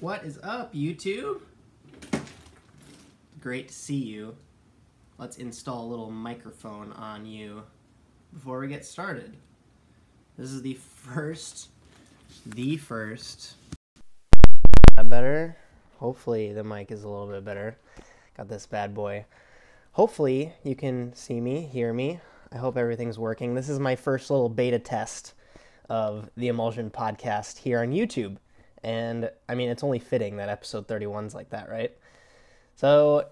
What is up, YouTube? Great to see you. Let's install a little microphone on you before we get started. This is the first. That better? Hopefully the mic is a little bit better. Got this bad boy. Hopefully you can see me, hear me. I hope everything's working. This is my first little beta test of the Emulsion podcast here on YouTube. And I mean, it's only fitting that episode 31's like that, right? So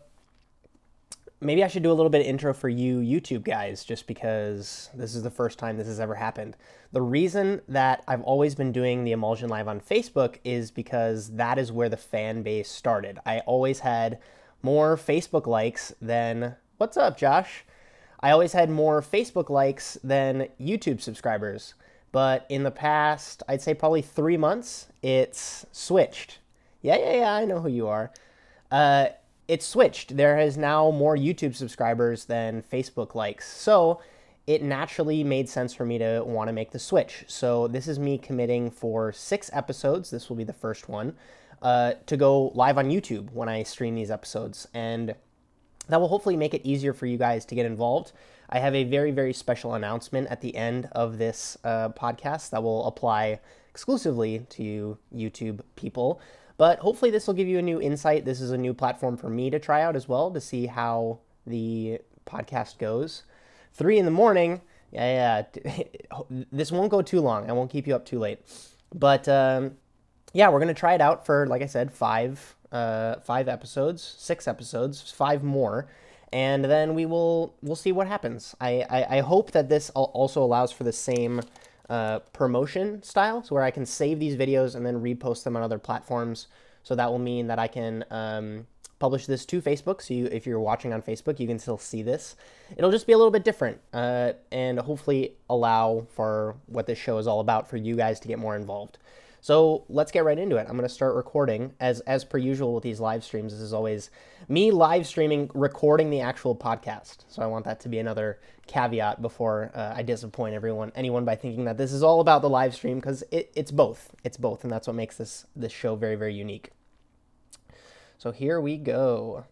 maybe I should do a little bit of intro for you YouTube guys, just because this is the first time this has ever happened. The reason that I've always been doing the Emulsion Live on Facebook is because that is where the fan base started. I always had more Facebook likes than... What's up, Josh? I always had more Facebook likes than YouTube subscribers. But in the past, I'd say probably 3 months, it's switched. Yeah, I know who you are. It's switched. There is now more YouTube subscribers than Facebook likes. So it naturally made sense for me to want to make the switch. So this is me committing for 6 episodes. This will be the first one, to go live on YouTube when I stream these episodes. And that will hopefully make it easier for you guys to get involved. I have a very, very special announcement at the end of this podcast that will apply exclusively to you YouTube people. But hopefully this will give you a new insight. This is a new platform for me to try out as well to see how the podcast goes. 3 a.m. Yeah. This won't go too long. I won't keep you up too late. But yeah, we're going to try it out for, like I said, 5 episodes, 6 episodes, 5 more. And then we'll see what happens. I hope that this also allows for the same promotion style, so where I can save these videos and then repost them on other platforms. So that will mean that I can publish this to Facebook. So if you're watching on Facebook, you can still see this. It'll just be a little bit different, and hopefully allow for what this show is all about for you guys to get more involved. So let's get right into it. I'm going to start recording. As per usual with these live streams, this is always me live streaming, recording the actual podcast. So I want that to be another caveat before I disappoint anyone by thinking that this is all about the live stream, because it's both. It's both, and that's what makes this show very, very unique. So here we go.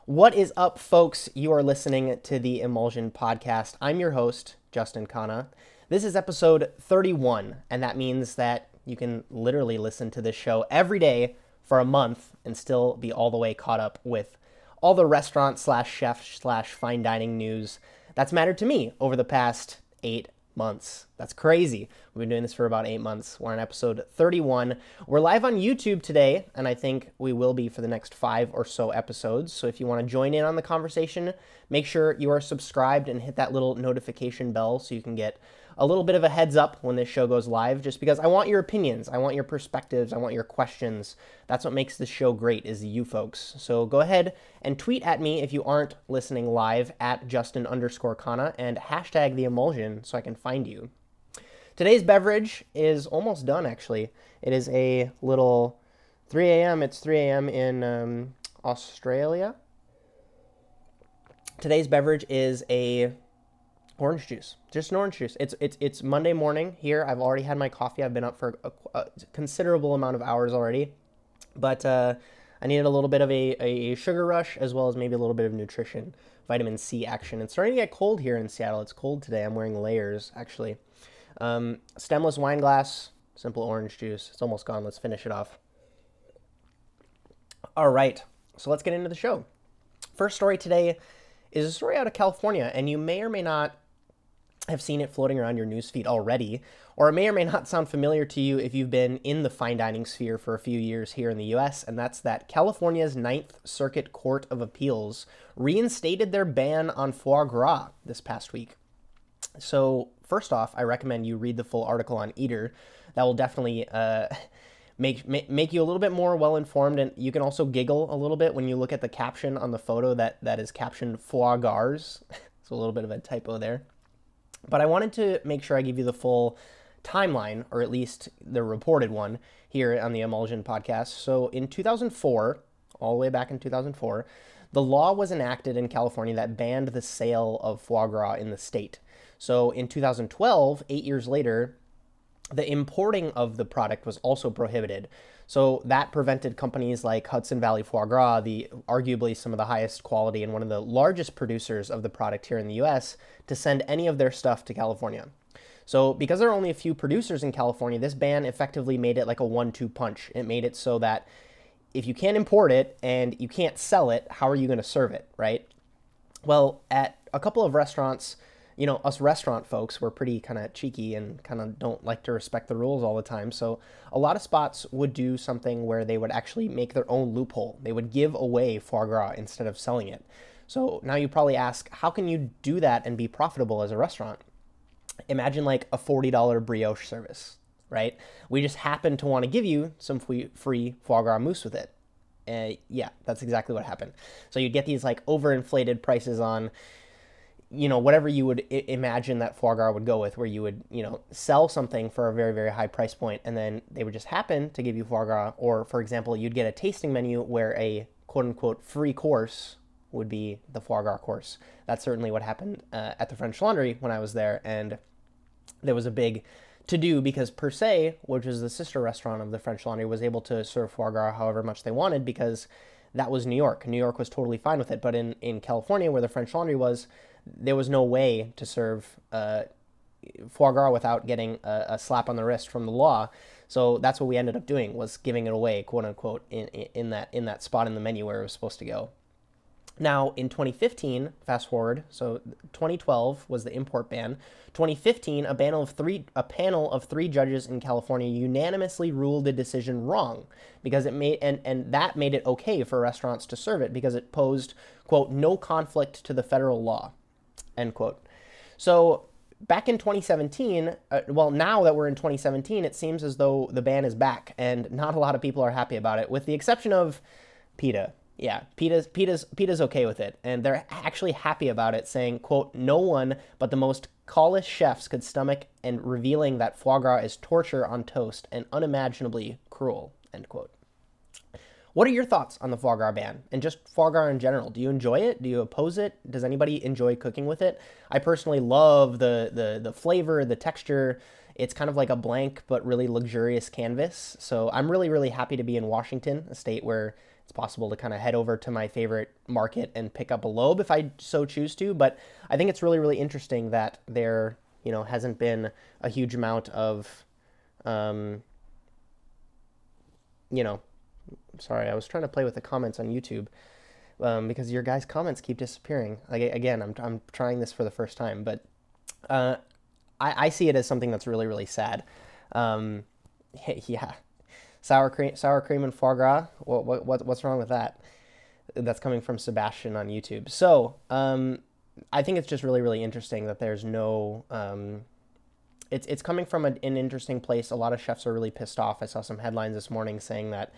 What is up, folks? You are listening to the Emulsion podcast. I'm your host, Justin Khanna. This is episode 31, and that means that you can literally listen to this show every day for a month and still be all the way caught up with all the restaurant / chef / fine dining news that's mattered to me over the past 8 months. That's crazy. We've been doing this for about 8 months. We're on episode 31. We're live on YouTube today, and I think we will be for the next 5 or so episodes. So if you want to join in on the conversation, make sure you are subscribed and hit that little notification bell so you can get a little bit of a heads up when this show goes live, just because I want your opinions, I want your perspectives, I want your questions. That's what makes this show great, is you folks. So go ahead and tweet at me if you aren't listening live at Justin_Khanna and hashtag the Emulsion so I can find you. Today's beverage is almost done, actually. It is a little 3 a.m. It's 3 a.m. in Australia. Today's beverage is a orange juice, just an orange juice. It's Monday morning here. I've already had my coffee. I've been up for a considerable amount of hours already, but I needed a little bit of a sugar rush, as well as maybe a little bit of nutrition, vitamin C action. It's starting to get cold here in Seattle. It's cold today. I'm wearing layers, actually. Stemless wine glass, simple orange juice. It's almost gone. Let's finish it off. All right, so let's get into the show. First story today is a story out of California, and you may or may not have seen it floating around your newsfeed already, or it may or may not sound familiar to you if you've been in the fine dining sphere for a few years here in the U.S., and that's that California's 9th Circuit Court of Appeals reinstated their ban on foie gras this past week. So first off, I recommend you read the full article on EATER. That will definitely make you a little bit more well-informed, and you can also giggle a little bit when you look at the caption on the photo that is captioned foie gras. It's a little bit of a typo there. But I wanted to make sure I give you the full timeline, or at least the reported one, here on the Emulsion podcast. So in 2004, all the way back in 2004, the law was enacted in California that banned the sale of foie gras in the state. So in 2012, 8 years later, the importing of the product was also prohibited. So that prevented companies like Hudson Valley Foie Gras, the arguably some of the highest quality and one of the largest producers of the product here in the US, to send any of their stuff to California. So because there are only a few producers in California, this ban effectively made it like a 1-2 punch. It made it so that if you can't import it and you can't sell it, how are you going to serve it, right? Well, at a couple of restaurants, you know, us restaurant folks, we're pretty kind of cheeky and kind of don't like to respect the rules all the time. So a lot of spots would do something where they would actually make their own loophole. They would give away foie gras instead of selling it. So now you probably ask, how can you do that and be profitable as a restaurant? Imagine like a $40 brioche service, right? We just happen to want to give you some free foie gras mousse with it. Yeah, that's exactly what happened. So you'd get these like overinflated prices on, you know, whatever you would imagine that foie gras would go with, where you would, you know, sell something for a very, very high price point, and then they would just happen to give you foie gras. Or, for example, you'd get a tasting menu where a quote-unquote free course would be the foie gras course. That's certainly what happened at the French Laundry when I was there, and there was a big to-do because Per Se, which is the sister restaurant of the French Laundry, was able to serve foie gras however much they wanted because that was New York. New York was totally fine with it, but in California, where the French Laundry was, there was no way to serve foie gras without getting a slap on the wrist from the law. So that's what we ended up doing, was giving it away, quote unquote, in that spot in the menu where it was supposed to go. Now, in 2015, fast forward, so 2012 was the import ban. 2015, a panel of three judges in California unanimously ruled the decision wrong because it made and that made it okay for restaurants to serve it because it posed, quote, no conflict to the federal law, end quote. So back in 2017, well, now that we're in 2017, it seems as though the ban is back, and not a lot of people are happy about it, with the exception of PETA. Yeah, PETA's okay with it, and they're actually happy about it, saying, quote, no one but the most callous chefs could stomach, and revealing that foie gras is torture on toast and unimaginably cruel, end quote. What are your thoughts on the foie gras ban, and just foie gras in general? Do you enjoy it? Do you oppose it? Does anybody enjoy cooking with it? I personally love the flavor, the texture. It's kind of like a blank but really luxurious canvas. So I'm really, really happy to be in Washington, a state where it's possible to kind of head over to my favorite market and pick up a lobe if I so choose to. But I think it's really, really interesting that there, you know, hasn't been a huge amount of, you know, sorry, I was trying to play with the comments on YouTube because your guys' comments keep disappearing. Like, again, I'm trying this for the first time, but I see it as something that's really, really sad. Yeah. Sour cream and foie gras. What's wrong with that? That's coming from Sebastian on YouTube. So I think it's just really, really interesting that there's no. It's coming from an interesting place. A lot of chefs are really pissed off. I saw some headlines this morning saying that,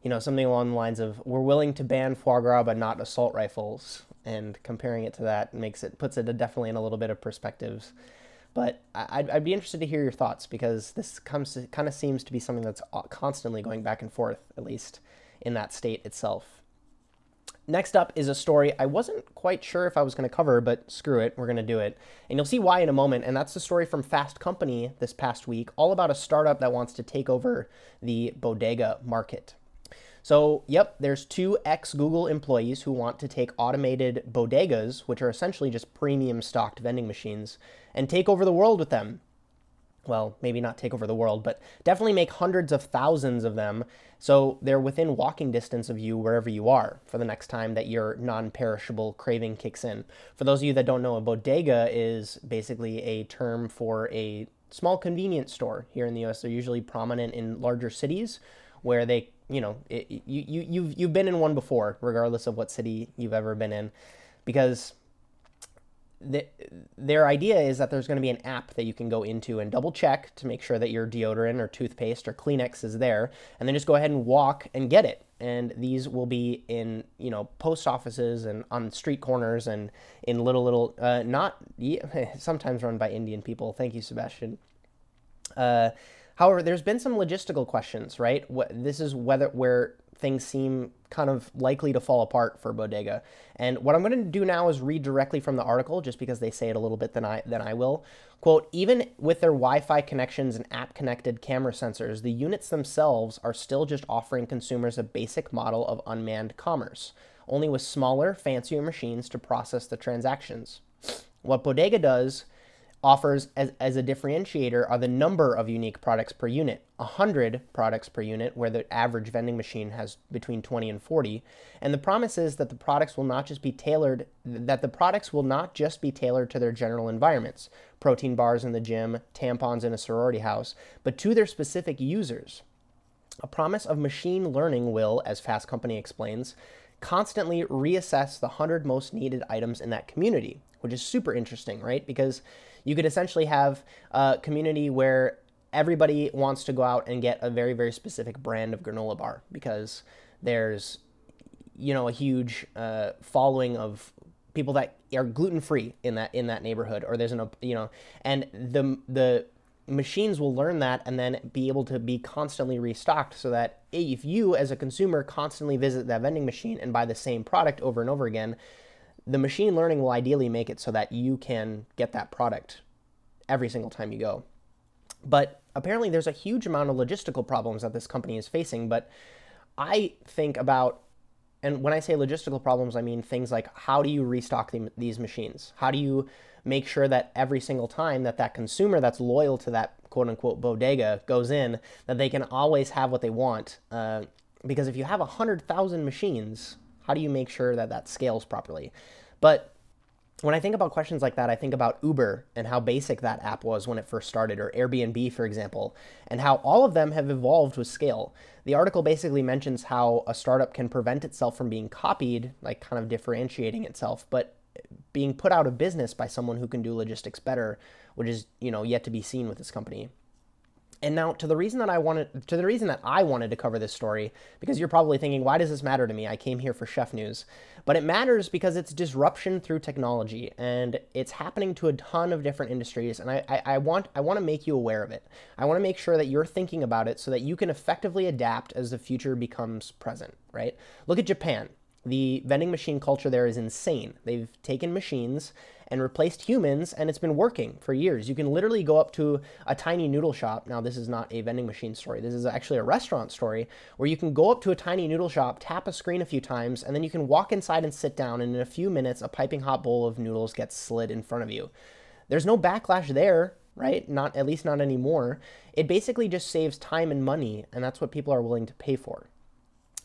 you know, something along the lines of, we're willing to ban foie gras but not assault rifles, and comparing it to that puts it definitely in a little bit of perspectives. But I'd be interested to hear your thoughts, because this kind of seems to be something that's constantly going back and forth, at least in that state itself. Next up is a story I wasn't quite sure if I was going to cover, but screw it, we're going to do it. And you'll see why in a moment, and that's the story from Fast Company this past week, all about a startup that wants to take over the bodega market. So, yep, there's two ex-Google employees who want to take automated bodegas, which are essentially just premium stocked vending machines, and take over the world with them. Well, maybe not take over the world, but definitely make hundreds of thousands of them, so they're within walking distance of you wherever you are for the next time that your non-perishable craving kicks in. For those of you that don't know, a bodega is basically a term for a small convenience store here in the US. They're usually prominent in larger cities where they, you know, you've been in one before, regardless of what city you've ever been in, because their idea is that there's going to be an app that you can go into and double check to make sure that your deodorant or toothpaste or Kleenex is there, and then just go ahead and walk and get it. And these will be in, you know, post offices and on street corners and in little sometimes run by Indian people. Thank you, Sebastian. However, there's been some logistical questions, right? This is where things seem kind of likely to fall apart for Bodega. And what I'm going to do now is read directly from the article, just because they say it a little bit than I will. Quote, even with their Wi-Fi connections and app-connected camera sensors, the units themselves are still just offering consumers a basic model of unmanned commerce, only with smaller, fancier machines to process the transactions. What Bodega offers as a differentiator are the number of unique products per unit, 100 products per unit, where the average vending machine has between 20 and 40. And the promise is that the products will not just be tailored, to their general environments, protein bars in the gym, tampons in a sorority house, but to their specific users. A promise of machine learning will, as Fast Company explains, constantly reassess the 100 most needed items in that community, which is super interesting, right? Because you could essentially have a community where everybody wants to go out and get a very, very specific brand of granola bar because there's, a huge following of people that are gluten-free in that neighborhood, or there's and the machines will learn that and then be able to be constantly restocked, so that if you as a consumer constantly visit that vending machine and buy the same product over and over again, the machine learning will ideally make it so that you can get that product every single time you go. But apparently there's a huge amount of logistical problems that this company is facing. But I think about, and when I say logistical problems, I mean things like, how do you restock these machines? How do you make sure that every single time that consumer that's loyal to that quote-unquote bodega goes in, that they can always have what they want? Because if you have 100,000 machines, how do you make sure that scales properly? But when I think about questions like that, I think about Uber and how basic that app was when it first started, or Airbnb, for example, and how all of them have evolved with scale. The article basically mentions how a startup can prevent itself from being copied, like kind of differentiating itself, but being put out of business by someone who can do logistics better, which is, yet to be seen with this company. And now to the reason that I wanted to cover this story, because you're probably thinking, why does this matter to me? I came here for chef news. But it matters because it's disruption through technology, and it's happening to a ton of different industries. And I want to make you aware of it. I want to make sure that you're thinking about it so that you can effectively adapt as the future becomes present, right? Look at Japan. The vending machine culture there is insane. They've taken machines and replaced humans, and it's been working for years. You can literally go up to a tiny noodle shop. Now, this is not a vending machine story. This is actually a restaurant story where you can go up to a tiny noodle shop, tap a screen a few times, and then you can walk inside and sit down, and in a few minutes, a piping hot bowl of noodles gets slid in front of you. There's no backlash there, right? At least not anymore. It basically just saves time and money, and that's what people are willing to pay for.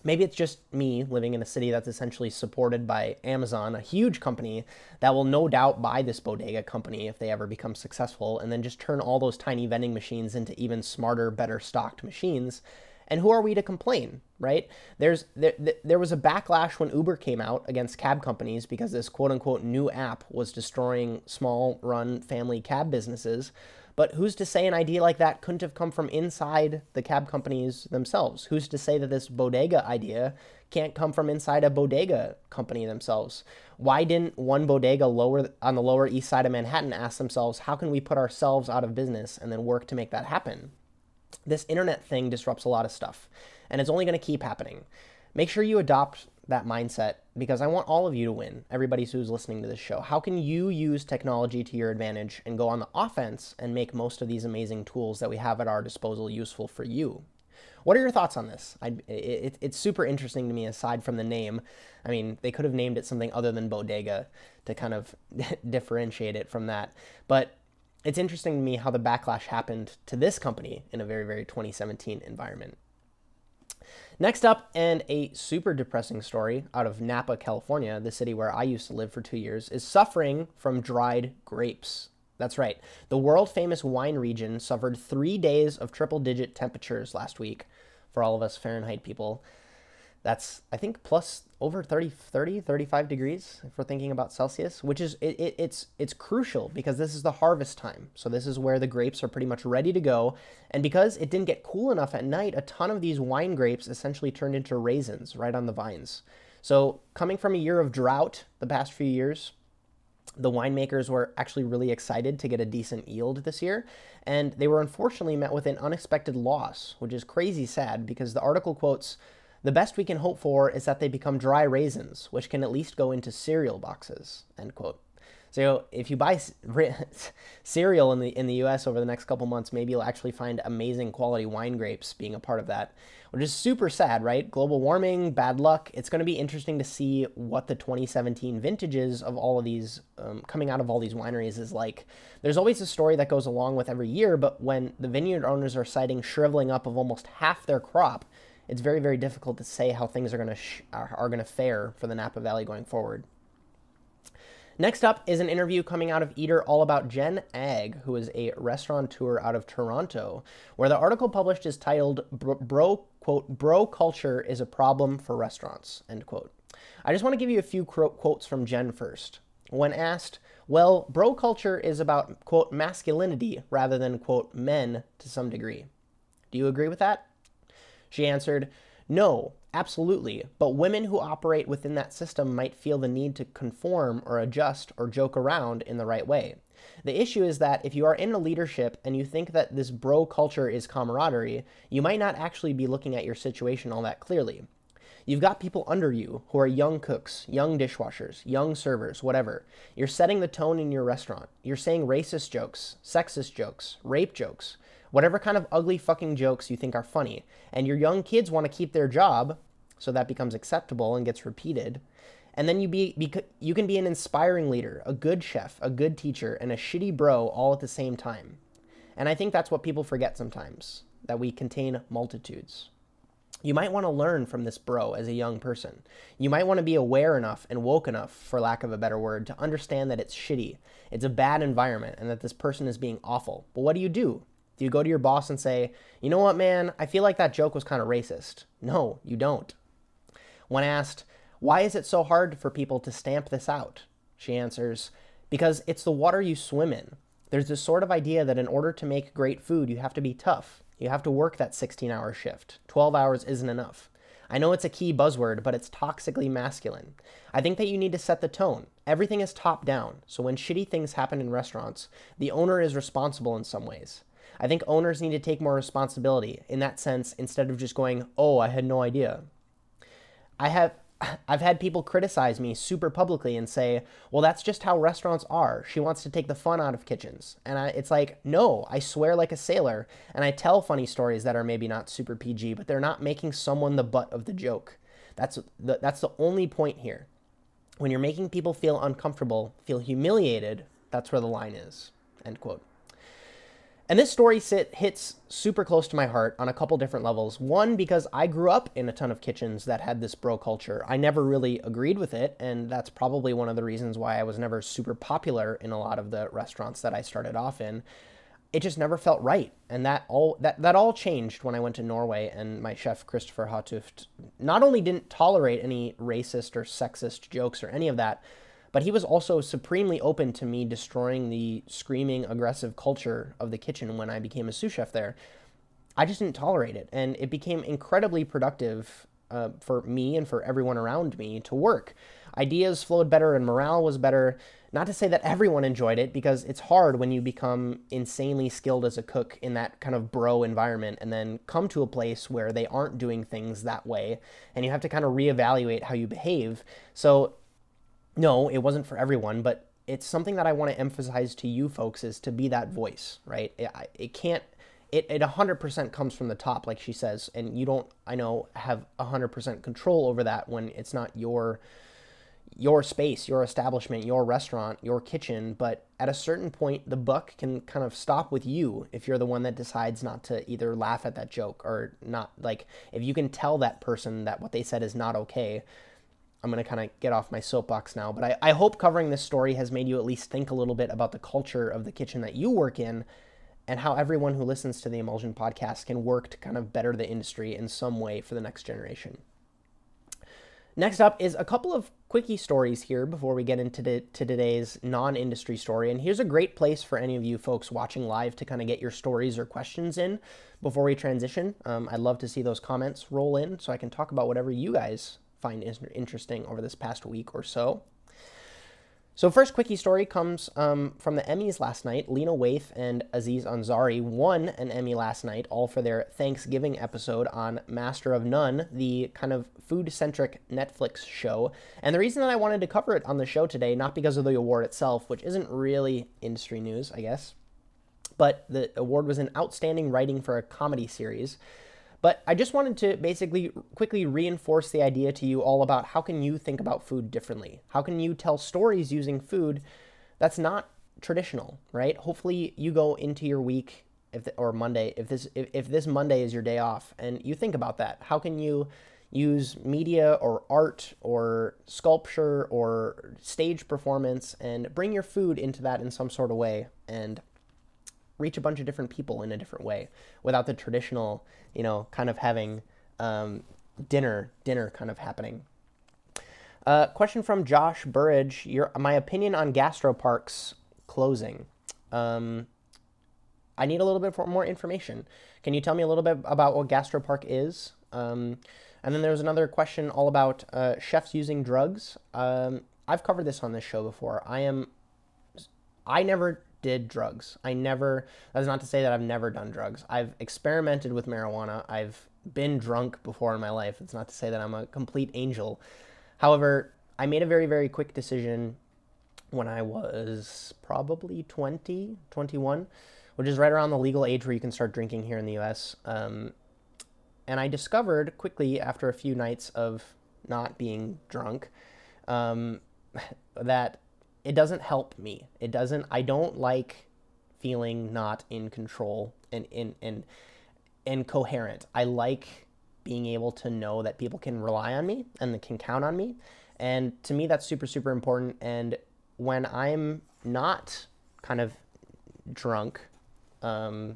Maybe it's just me living in a city that's essentially supported by Amazon, a huge company that will no doubt buy this bodega company if they ever become successful, and then just turn all those tiny vending machines into even smarter, better stocked machines. And who are we to complain, right? There was a backlash when Uber came out against cab companies because this quote-unquote new app was destroying small-run family cab businesses. But who's to say an idea like that couldn't have come from inside the cab companies themselves? Who's to say that this bodega idea can't come from inside a bodega company themselves? Why didn't one bodega on the Lower East Side of Manhattan ask themselves, how can we put ourselves out of business, and then work to make that happen? This internet thing disrupts a lot of stuff, and it's only going to keep happening. Make sure you adopt that mindset, because I want all of you to win, everybody who's listening to this show. How can you use technology to your advantage and go on the offense and make most of these amazing tools that we have at our disposal useful for you? What are your thoughts on this? It's super interesting to me, aside from the name. I mean, they could have named it something other than bodega to kind of differentiate it from that. But it's interesting to me how the backlash happened to this company in a very, very 2017 environment. Next up, and a super depressing story out of Napa, California, the city where I used to live for 2 years, is suffering from dried grapes. That's right. The world-famous wine region suffered 3 days of triple-digit temperatures last week. For all of us Fahrenheit people, that's, I think, plus over 35 degrees if we're thinking about Celsius, which is, it's crucial because this is the harvest time. So this is where the grapes are pretty much ready to go. And because it didn't get cool enough at night, a ton of these wine grapes essentially turned into raisins right on the vines. So coming from a year of drought the past few years, the winemakers were actually really excited to get a decent yield this year, and they were unfortunately met with an unexpected loss, which is crazy sad because the article quotes The best we can hope for is that they become dry raisins, which can at least go into cereal boxes, end quote. So if you buy cereal in the U.S. over the next couple months, maybe you'll actually find amazing quality wine grapes being a part of that, which is super sad, right? Global warming, bad luck. It's going to be interesting to see what the 2017 vintages of all of these coming out of all these wineries is like. There's always a story that goes along with every year, but when the vineyard owners are citing shriveling up of almost half their crop, it's very, very difficult to say how things are going to fare for the Napa Valley going forward. Next up is an interview coming out of EATER all about Jen Agg, who is a restaurateur out of Toronto, where the article published is titled, quote, "Bro culture is a problem for restaurants," end quote. I just want to give you a few quotes from Jen first. When asked, well, bro culture is about, quote, masculinity rather than, quote, men to some degree. Do you agree with that? She answered, no, absolutely, but women who operate within that system might feel the need to conform or adjust or joke around in the right way. The issue is that if you are in a leadership and you think that this bro culture is camaraderie, you might not actually be looking at your situation all that clearly. You've got people under you who are young cooks, young dishwashers, young servers, whatever. You're setting the tone in your restaurant. You're saying racist jokes, sexist jokes, rape jokes, whatever kind of ugly fucking jokes you think are funny. And your young kids want to keep their job, so that becomes acceptable and gets repeated. And then you can be an inspiring leader, a good chef, a good teacher, and a shitty bro all at the same time. And I think that's what people forget sometimes, that we contain multitudes. You might want to learn from this bro as a young person. You might want to be aware enough and woke enough, for lack of a better word, to understand that it's shitty, it's a bad environment, and that this person is being awful. But what do? Do you go to your boss and say, you know what, man, I feel like that joke was kind of racist? No, you don't. When asked, why is it so hard for people to stamp this out? She answers, because it's the water you swim in. There's this sort of idea that in order to make great food, you have to be tough. You have to work that 16-hour shift. 12 hours isn't enough. I know it's a key buzzword, but it's toxically masculine. I think that you need to set the tone. Everything is top down, so when shitty things happen in restaurants, the owner is responsible in some ways. I think owners need to take more responsibility in that sense instead of just going, oh, I had no idea. I've had people criticize me super publicly and say, well, that's just how restaurants are. She wants to take the fun out of kitchens. And it's like, no, I swear like a sailor, and I tell funny stories that are maybe not super PG, but they're not making someone the butt of the joke. That's the only point here. When you're making people feel uncomfortable, feel humiliated, that's where the line is, end quote. And this story hits super close to my heart on a couple different levels. One, because I grew up in a ton of kitchens that had this bro culture. I never really agreed with it, and that's probably one of the reasons why I was never super popular in a lot of the restaurants that I started off in. It just never felt right, and that all changed when I went to Norway, and my chef Christopher Hatuft not only didn't tolerate any racist or sexist jokes or any of that, but he was also supremely open to me destroying the screaming, aggressive culture of the kitchen when I became a sous chef there. I just didn't tolerate it, and it became incredibly productive for me and for everyone around me to work. Ideas flowed better and morale was better. Not to say that everyone enjoyed it, because it's hard when you become insanely skilled as a cook in that kind of bro environment and then come to a place where they aren't doing things that way, and you have to kind of reevaluate how you behave. So no, it wasn't for everyone, but it's something that I want to emphasize to you folks, is to be that voice, right? It 100% comes from the top, like she says, and you don't, I know, have 100% control over that when it's not your space, your establishment, your restaurant, your kitchen, but at a certain point, the buck can kind of stop with you if you're the one that decides not to either laugh at that joke or not, like, if you can tell that person that what they said is not okay. I'm going to kind of get off my soapbox now, but I hope covering this story has made you at least think a little bit about the culture of the kitchen that you work in, and how everyone who listens to the Emulsion podcast can work to kind of better the industry in some way for the next generation. Next up is a couple of quickie stories here before we get into today's non-industry story. And here's a great place for any of you folks watching live to kind of get your stories or questions in before we transition. I'd love to see those comments roll in so I can talk about whatever you guys find interesting over this past week or so. So first quickie story comes from the Emmys last night. Lena Waithe and Aziz Ansari won an Emmy last night, all for their Thanksgiving episode on Master of None, the kind of food-centric Netflix show. And the reason that I wanted to cover it on the show today, not because of the award itself, which isn't really industry news, I guess, but the award was an outstanding writing for a comedy series. But I just wanted to basically quickly reinforce the idea to you all about how can you think about food differently? How can you tell stories using food that's not traditional, right? Hopefully you go into your week or Monday, if this Monday is your day off, and you think about that. How can you use media or art or sculpture or stage performance and bring your food into that in some sort of way and reach a bunch of different people in a different way without the traditional, kind of having dinner kind of happening. Question from Josh Burridge. My opinion on gastroparks closing. I need a little bit more information. Can you tell me a little bit about what gastropark is? And then there's another question all about chefs using drugs. I've covered this on this show before. I never did drugs. That's not to say that I've never done drugs. I've experimented with marijuana. I've been drunk before in my life. It's not to say that I'm a complete angel. However, I made a very, very quick decision when I was probably 20, 21, which is right around the legal age where you can start drinking here in the US. And I discovered quickly after a few nights of not being drunk that it doesn't help me. I don't like feeling not in control and coherent. I like being able to know that people can rely on me and can count on me. And to me, that's super, super important. And when I'm not kind of drunk, I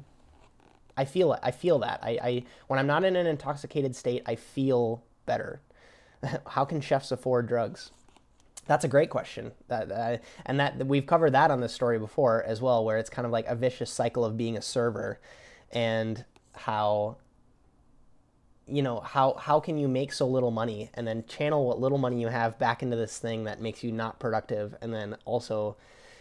feel that. When I'm not in an intoxicated state, I feel better. How can chefs afford drugs? That's a great question. And we've covered that on this story before as well, where it's kind of like a vicious cycle of being a server, and how can you make so little money and then channel what little money you have back into this thing that makes you not productive, and then also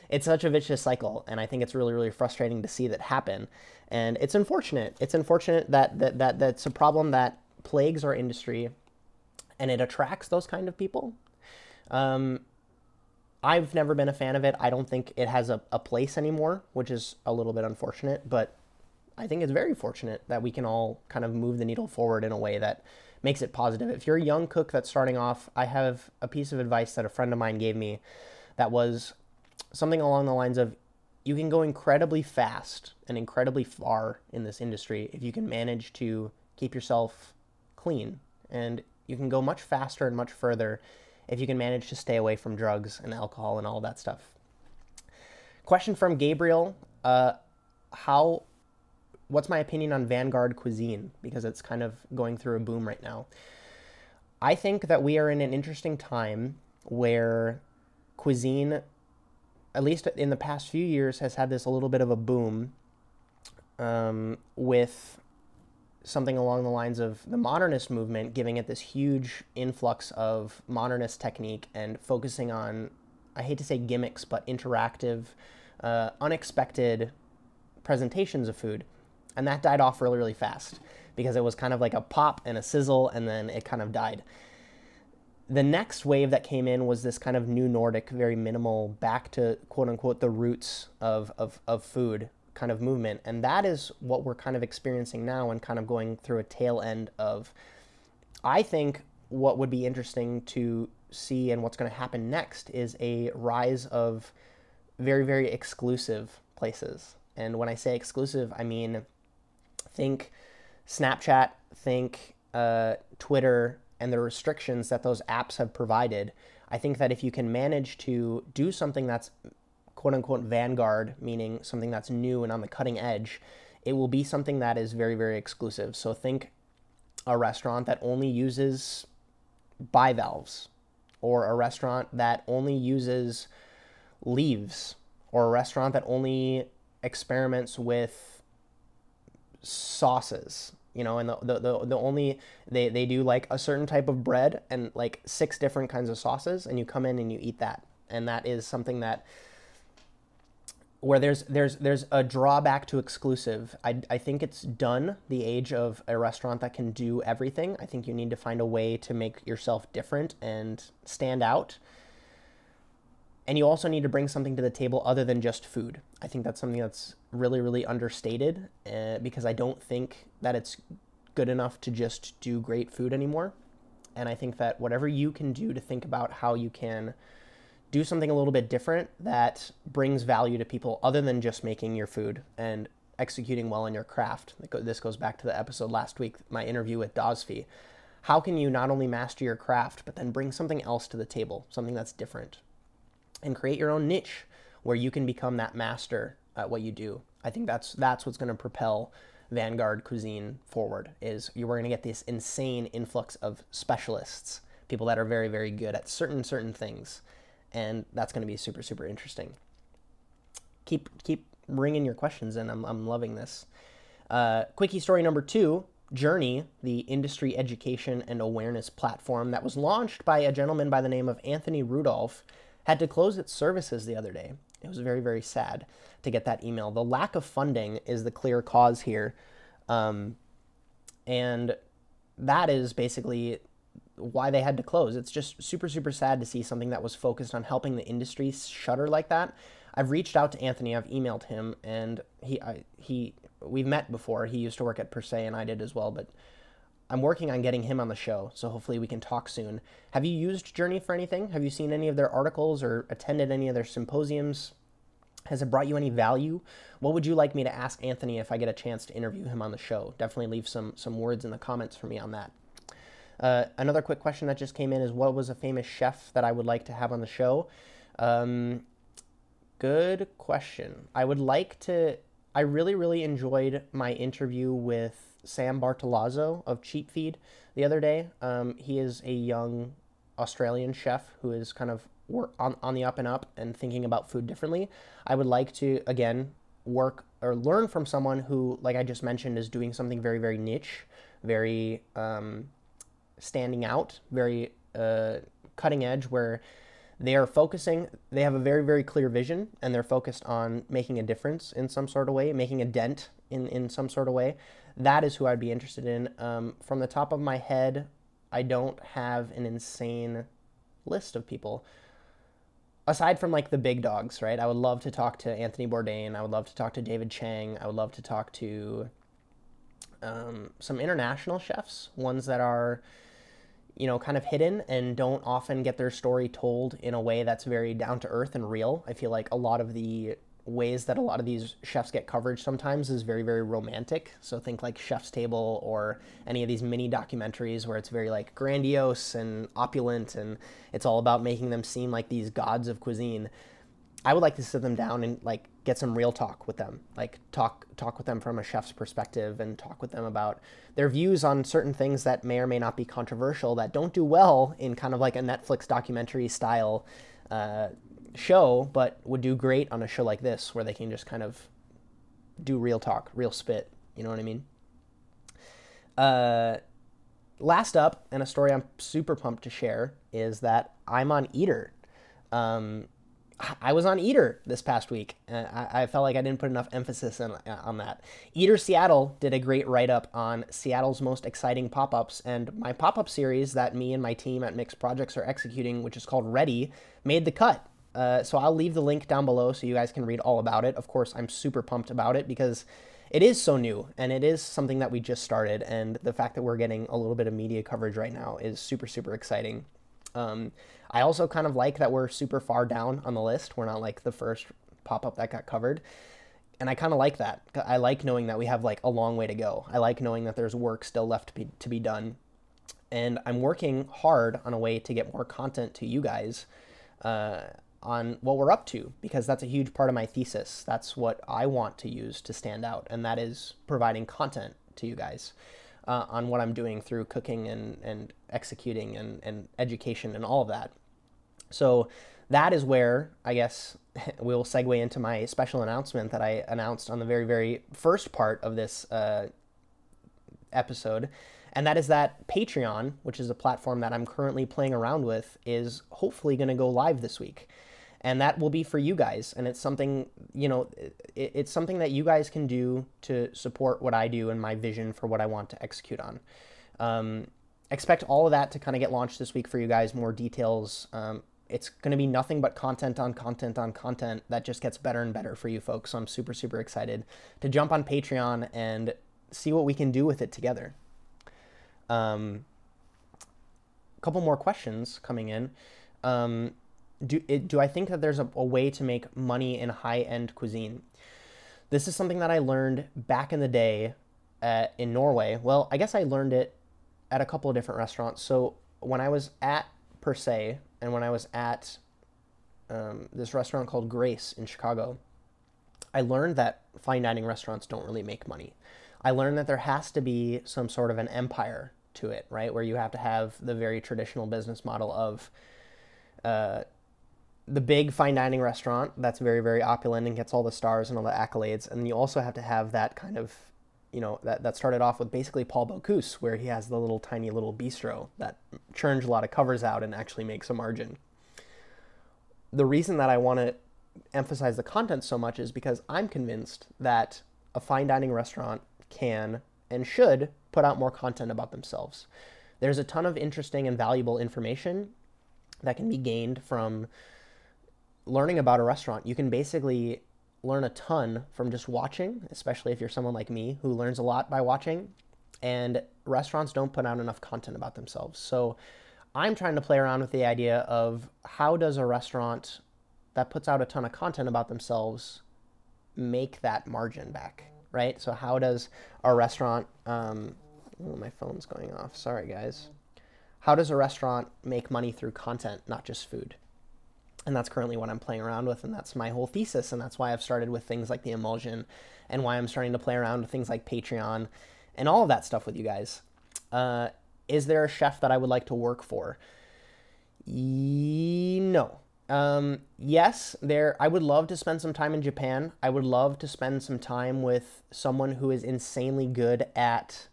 it's such a vicious cycle, and I think it's really, really frustrating to see that happen. And it's unfortunate. It's unfortunate that's a problem that plagues our industry, and it attracts those kind of people. I've never been a fan of it. I don't think it has a place anymore, which is a little bit unfortunate, but I think it's very fortunate that we can all kind of move the needle forward in a way that makes it positive. If you're a young cook that's starting off, I have a piece of advice that a friend of mine gave me that was something along the lines of, you can go incredibly fast and incredibly far in this industry if you can manage to keep yourself clean, and you can go much faster and much further if you can manage to stay away from drugs and alcohol and all that stuff. Question from Gabriel. What's my opinion on Vanguard cuisine? Because it's kind of going through a boom right now. I think that we are in an interesting time where cuisine, at least in the past few years, has had this a little bit of a boom with something along the lines of the modernist movement giving it this huge influx of modernist technique and focusing on, I hate to say gimmicks, but interactive, unexpected presentations of food. And that died off really, really fast because it was kind of like a pop and a sizzle, and then it kind of died. The next wave that came in was this kind of new Nordic, very minimal, back to quote unquote the roots of food kind of movement. And that is what we're kind of experiencing now and kind of going through a tail end of. I think what would be interesting to see and what's going to happen next is a rise of very, very exclusive places. And when I say exclusive, I mean, think Snapchat, think Twitter, and the restrictions that those apps have provided. I think that if you can manage to do something that's quote unquote vanguard, meaning something that's new and on the cutting edge, it will be something that is very, very exclusive. So think a restaurant that only uses bivalves, or a restaurant that only uses leaves, or a restaurant that only experiments with sauces, and the only they do like a certain type of bread and like 6 different kinds of sauces, and you come in and you eat that. And that is something that where there's a drawback to exclusive. I think it's done, the age of a restaurant that can do everything. I think you need to find a way to make yourself different and stand out. And you also need to bring something to the table other than just food. I think that's something that's really, really understated because I don't think that it's good enough to just do great food anymore. And I think that whatever you can do to think about how you can do something a little bit different that brings value to people other than just making your food and executing well in your craft. This goes back to the episode last week, my interview with Dosfi. How can you not only master your craft, but then bring something else to the table, something that's different, and create your own niche where you can become that master at what you do? I think that's what's going to propel Vanguard Cuisine forward, is we're going to get this insane influx of specialists, people that are very, very good at certain things. And that's going to be super, super interesting. Keep bringing your questions in. I'm loving this. Quickie story number 2, Journey, the industry education and awareness platform that was launched by a gentleman by the name of Anthony Rudolph, had to close its services the other day. It was very, very sad to get that email. The lack of funding is the clear cause here. And that is basically why they had to close. It's just super, super sad to see something that was focused on helping the industry shutter like that. I've reached out to Anthony, I've emailed him, and we've met before. He used to work at Per Se, and I did as well, but I'm working on getting him on the show, so hopefully we can talk soon. Have you used Journey for anything? Have you seen any of their articles or attended any of their symposiums? Has it brought you any value? What would you like me to ask Anthony if I get a chance to interview him on the show? Definitely leave some words in the comments for me on that. Another quick question that just came in is, what was a famous chef that I would like to have on the show? Good question. I really, really enjoyed my interview with Sam Bartolazzo of Cheap Feed the other day. He is a young Australian chef who is kind of on the up and up and thinking about food differently. I would like to, again, work or learn from someone who, like I just mentioned, is doing something very, very niche, very standing out, very cutting edge, where they are focusing, they have a very, very clear vision, and they're focused on making a difference in some sort of way, making a dent in some sort of way. That is who I'd be interested in. From the top of my head, I don't have an insane list of people. Aside from like the big dogs, right? I would love to talk to Anthony Bourdain. I would love to talk to David Chang. I would love to talk to some international chefs, ones that are, you know, kind of hidden and don't often get their story told in a way that's very down to earth and real. I feel like a lot of the ways that a lot of these chefs get coverage sometimes is very, very romantic. So think like Chef's Table or any of these mini documentaries where it's very like grandiose and opulent and it's all about making them seem like these gods of cuisine. I would like to sit them down and like get some real talk with them, like talk with them from a chef's perspective and talk with them about their views on certain things that may or may not be controversial, that don't do well in kind of like a Netflix documentary style show, but would do great on a show like this where they can just kind of do real talk, real spit. You know what I mean? Last up, and a story I'm super pumped to share, is that I'm on EATER. I was on EATER this past week. I felt like I didn't put enough emphasis on that. EATER Seattle did a great write-up on Seattle's most exciting pop-ups, and my pop-up series that me and my team at Mixed Projects are executing, which is called Ready, made the cut. So I'll leave the link down below so you guys can read all about it. Of course, I'm super pumped about it because it is so new, and it is something that we just started, and the fact that we're getting a little bit of media coverage right now is super, super exciting. I also kind of like that we're super far down on the list. We're not like the first pop-up that got covered. And I kind of like that. I like knowing that we have like a long way to go. I like knowing that there's work still left to be done. And I'm working hard on a way to get more content to you guys on what we're up to, because that's a huge part of my thesis. That's what I want to use to stand out, and that is providing content to you guys on what I'm doing through cooking and executing and education and all of that. So that is where I guess we'll segue into my special announcement that I announced on the very, very first part of this episode. And that is that Patreon, which is a platform that I'm currently playing around with, is hopefully going to go live this week. And that will be for you guys. And it's something, it's something that you guys can do to support what I do and my vision for what I want to execute on. Expect all of that to kind of get launched this week for you guys, more details. It's going to be nothing but content on content on content that just gets better and better for you folks. So I'm super, super excited to jump on Patreon and see what we can do with it together. A couple more questions coming in. Do I think that there's a way to make money in high-end cuisine? This is something that I learned back in the day in Norway. Well, I guess I learned it at a couple of different restaurants. So when I was at Per Se, and when I was at this restaurant called Grace in Chicago, I learned that fine dining restaurants don't really make money. I learned that there has to be some sort of an empire to it, right? Where you have to have the very traditional business model of the big fine dining restaurant that's very, very opulent and gets all the stars and all the accolades. And you also have to have that kind of, that started off with basically Paul Bocuse, where he has the little tiny little bistro that churns a lot of covers out and actually makes a margin. The reason that I want to emphasize the content so much is because I'm convinced that a fine dining restaurant can and should put out more content about themselves. There's a ton of interesting and valuable information that can be gained from learning about a restaurant. You can basically learn a ton from just watching, especially if you're someone like me who learns a lot by watching, and restaurants don't put out enough content about themselves. So I'm trying to play around with the idea of how does a restaurant that puts out a ton of content about themselves make that margin back, right? So how does a restaurant, oh, my phone's going off, sorry guys. How does a restaurant make money through content, not just food? And that's currently what I'm playing around with, and that's my whole thesis, and that's why I've started with things like the emulsion, and why I'm starting to play around with things like Patreon, and all of that stuff with you guys. Is there a chef that I would like to work for? No. Yes, I would love to spend some time in Japan. I would love to spend some time with someone who is insanely good at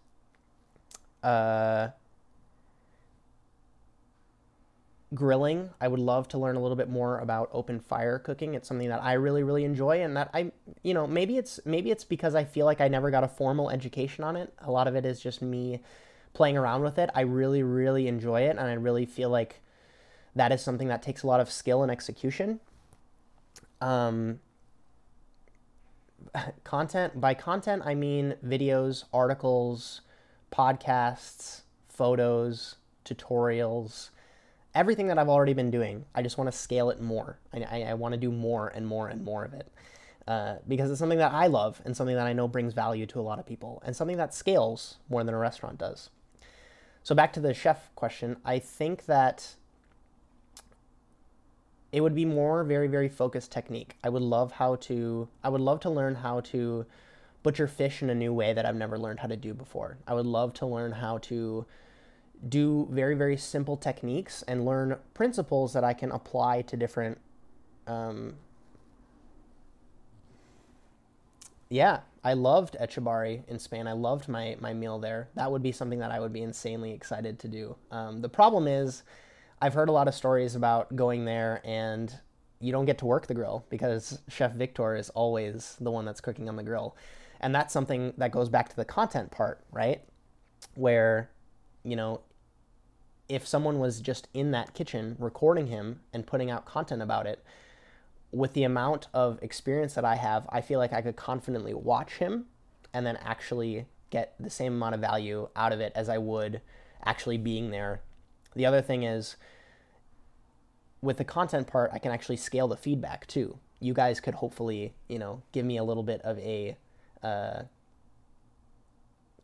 grilling. I would love to learn a little bit more about open fire cooking. It's something that I really, really enjoy, and that maybe it's because I feel like I never got a formal education on it. A lot of it is just me playing around with it. I really, really enjoy it, and I really feel like that is something that takes a lot of skill and execution. Content, by content, I mean videos, articles, podcasts, photos, tutorials, everything that I've already been doing. I just want to scale it more. I want to do more and more and more of it because it's something that I love and something that I know brings value to a lot of people and something that scales more than a restaurant does. So back to the chef question, I think that it would be more very, very focused technique. I would love to learn how to butcher fish in a new way that I've never learned how to do before. I would love to learn how to do very, very simple techniques and learn principles that I can apply to different, yeah, I loved Echebari in Spain. I loved my meal there. That would be something that I would be insanely excited to do. The problem is I've heard a lot of stories about going there and you don't get to work the grill because Chef Victor is always the one that's cooking on the grill. And that's something that goes back to the content part, right? Where, if someone was just in that kitchen recording him and putting out content about it, with the amount of experience that I have, I feel like I could confidently watch him and then actually get the same amount of value out of it as I would actually being there. The other thing is, with the content part, I can actually scale the feedback too. You guys could hopefully, give me a little bit of a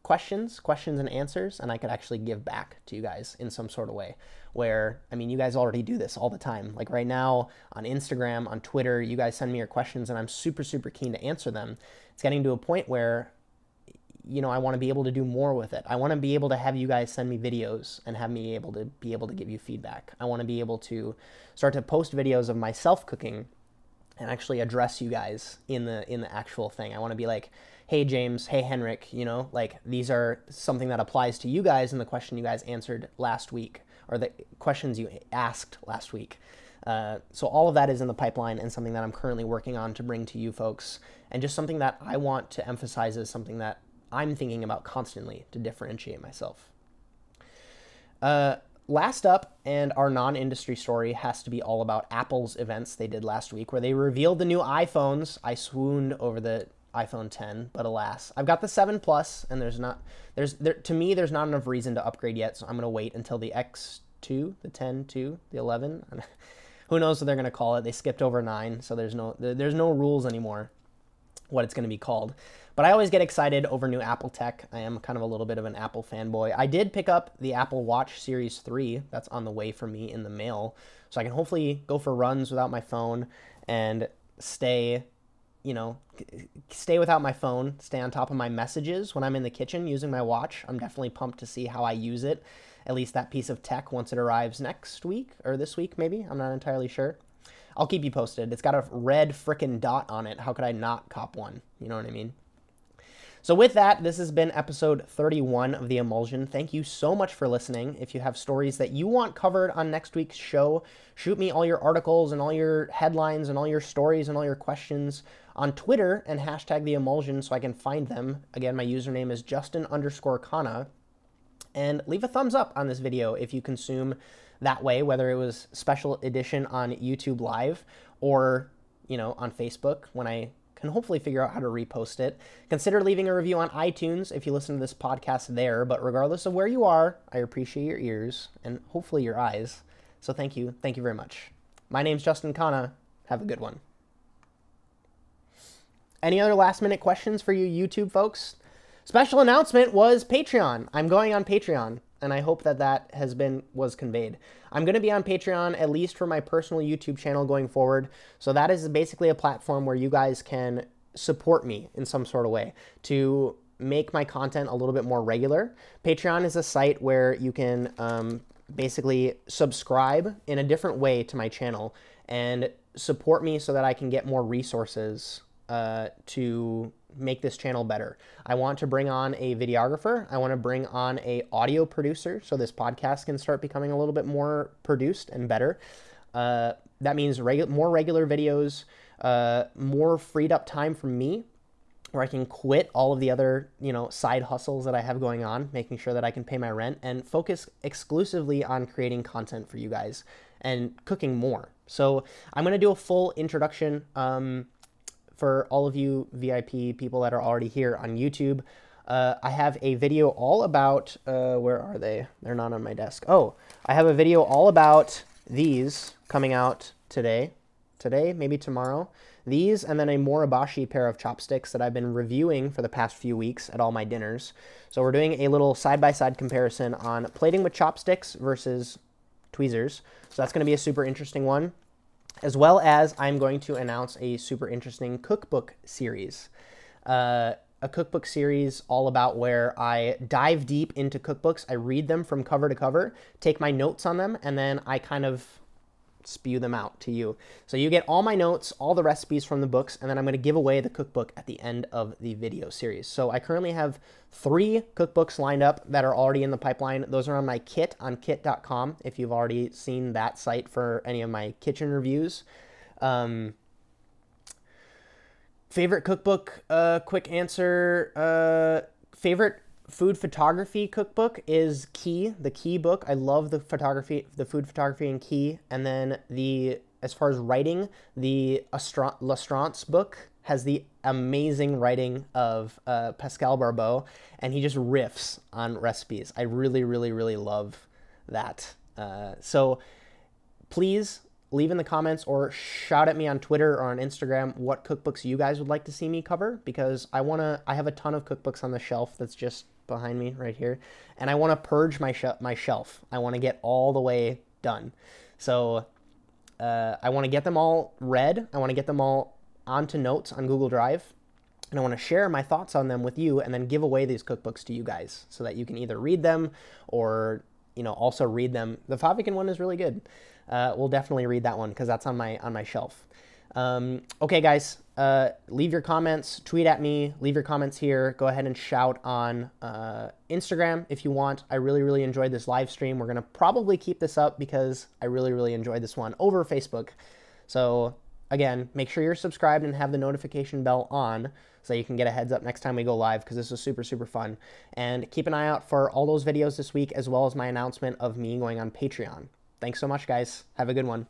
questions and answers, and I could actually give back to you guys in some sort of way where, you guys already do this all the time. Like right now on Instagram, on Twitter, you guys send me your questions and I'm super, super keen to answer them. It's getting to a point where, I want to be able to do more with it. I want to be able to have you guys send me videos and have me able to give you feedback. I want to be able to start to post videos of myself cooking and actually address you guys in the actual thing. I want to be like, hey James, hey Henrik, these are something that applies to you guys and the question you guys answered last week, or the questions you asked last week. So all of that is in the pipeline and something that I'm currently working on to bring to you folks, and just something that I want to emphasize as something that I'm thinking about constantly to differentiate myself. Last up, and our non-industry story has to be all about Apple's events they did last week, where they revealed the new iPhones. I swooned over the iPhone 10, but alas, I've got the 7 Plus, and to me, there's not enough reason to upgrade yet, so I'm going to wait until the X2, the 10 2, the 11. Who knows what they're going to call it? They skipped over 9, so there's no rules anymore what it's going to be called. But I always get excited over new Apple tech. I am kind of a little bit of an Apple fanboy. I did pick up the Apple Watch Series 3. That's on the way for me in the mail. So I can hopefully go for runs without my phone and stay without my phone, stay on top of my messages when I'm in the kitchen using my watch. I'm definitely pumped to see how I use it, at least that piece of tech, once it arrives next week or this week maybe. I'm not entirely sure. I'll keep you posted. It's got a red frickin' dot on it. How could I not cop one? You know what I mean? So with that, this has been episode 31 of The Emulsion. Thank you so much for listening. If you have stories that you want covered on next week's show, shoot me all your articles and all your headlines and all your stories and all your questions on Twitter and hashtag The Emulsion so I can find them. Again, my username is Justin_Khanna. And leave a thumbs up on this video if you consume that way, whether it was special edition on YouTube Live or, on Facebook when I can hopefully figure out how to repost it. Consider leaving a review on iTunes if you listen to this podcast there, but regardless of where you are, I appreciate your ears and hopefully your eyes. So thank you. Thank you very much. My name's Justin Khanna. Have a good one. Any other last minute questions for you YouTube folks? Special announcement was Patreon. I'm going on Patreon, and I hope that was conveyed. I'm going to be on Patreon at least for my personal YouTube channel going forward. So that is basically a platform where you guys can support me in some sort of way to make my content a little bit more regular. Patreon is a site where you can basically subscribe in a different way to my channel and support me so that I can get more resources to make this channel better. I want to bring on a videographer. I want to bring on a audio producer so this podcast can start becoming a little bit more produced and better. That means more regular videos, more freed up time from me where I can quit all of the other, side hustles that I have going on, making sure that I can pay my rent and focus exclusively on creating content for you guys and cooking more. So I'm going to do a full introduction for all of you VIP people that are already here on YouTube. I have a video all about, where are they? They're not on my desk. Oh, I have a video all about these coming out today, maybe tomorrow. These, and then a Moribashi pair of chopsticks that I've been reviewing for the past few weeks at all my dinners. So we're doing a little side-by-side comparison on plating with chopsticks versus tweezers. So that's going to be a super interesting one. As well as I'm going to announce a super interesting cookbook series. A cookbook series all about where I dive deep into cookbooks. I read them from cover to cover, take my notes on them, and then I kind of spew them out to you. So you get all my notes, all the recipes from the books, and then I'm going to give away the cookbook at the end of the video series. So I currently have 3 cookbooks lined up that are already in the pipeline. Those are on my kit on kit.com if you've already seen that site for any of my kitchen reviews. Favorite cookbook, quick answer, favorite food photography cookbook is Key, the Key book. I love the photography, the food photography in Key. And then as far as writing, the L'Astrance book has the amazing writing of Pascal Barbeau, and he just riffs on recipes. I really, really, really love that. So please leave in the comments or shout at me on Twitter or on Instagram what cookbooks you guys would like to see me cover, because I have a ton of cookbooks on the shelf that's just behind me right here, and I want to purge my shelf. I want to get all the way done. So I want to get them all read. I want to get them all onto notes on Google Drive, and I want to share my thoughts on them with you and then give away these cookbooks to you guys so that you can either read them or also read them. The Faviken one is really good. We'll definitely read that one because that's on my shelf. Okay, guys, leave your comments, tweet at me, leave your comments here. Go ahead and shout on Instagram if you want. I really, really enjoyed this live stream. We're going to probably keep this up because I really, really enjoyed this one over Facebook. So again, make sure you're subscribed and have the notification bell on so you can get a heads up next time we go live, because this was super, super fun. And keep an eye out for all those videos this week, as well as my announcement of me going on Patreon. Thanks so much, guys. Have a good one.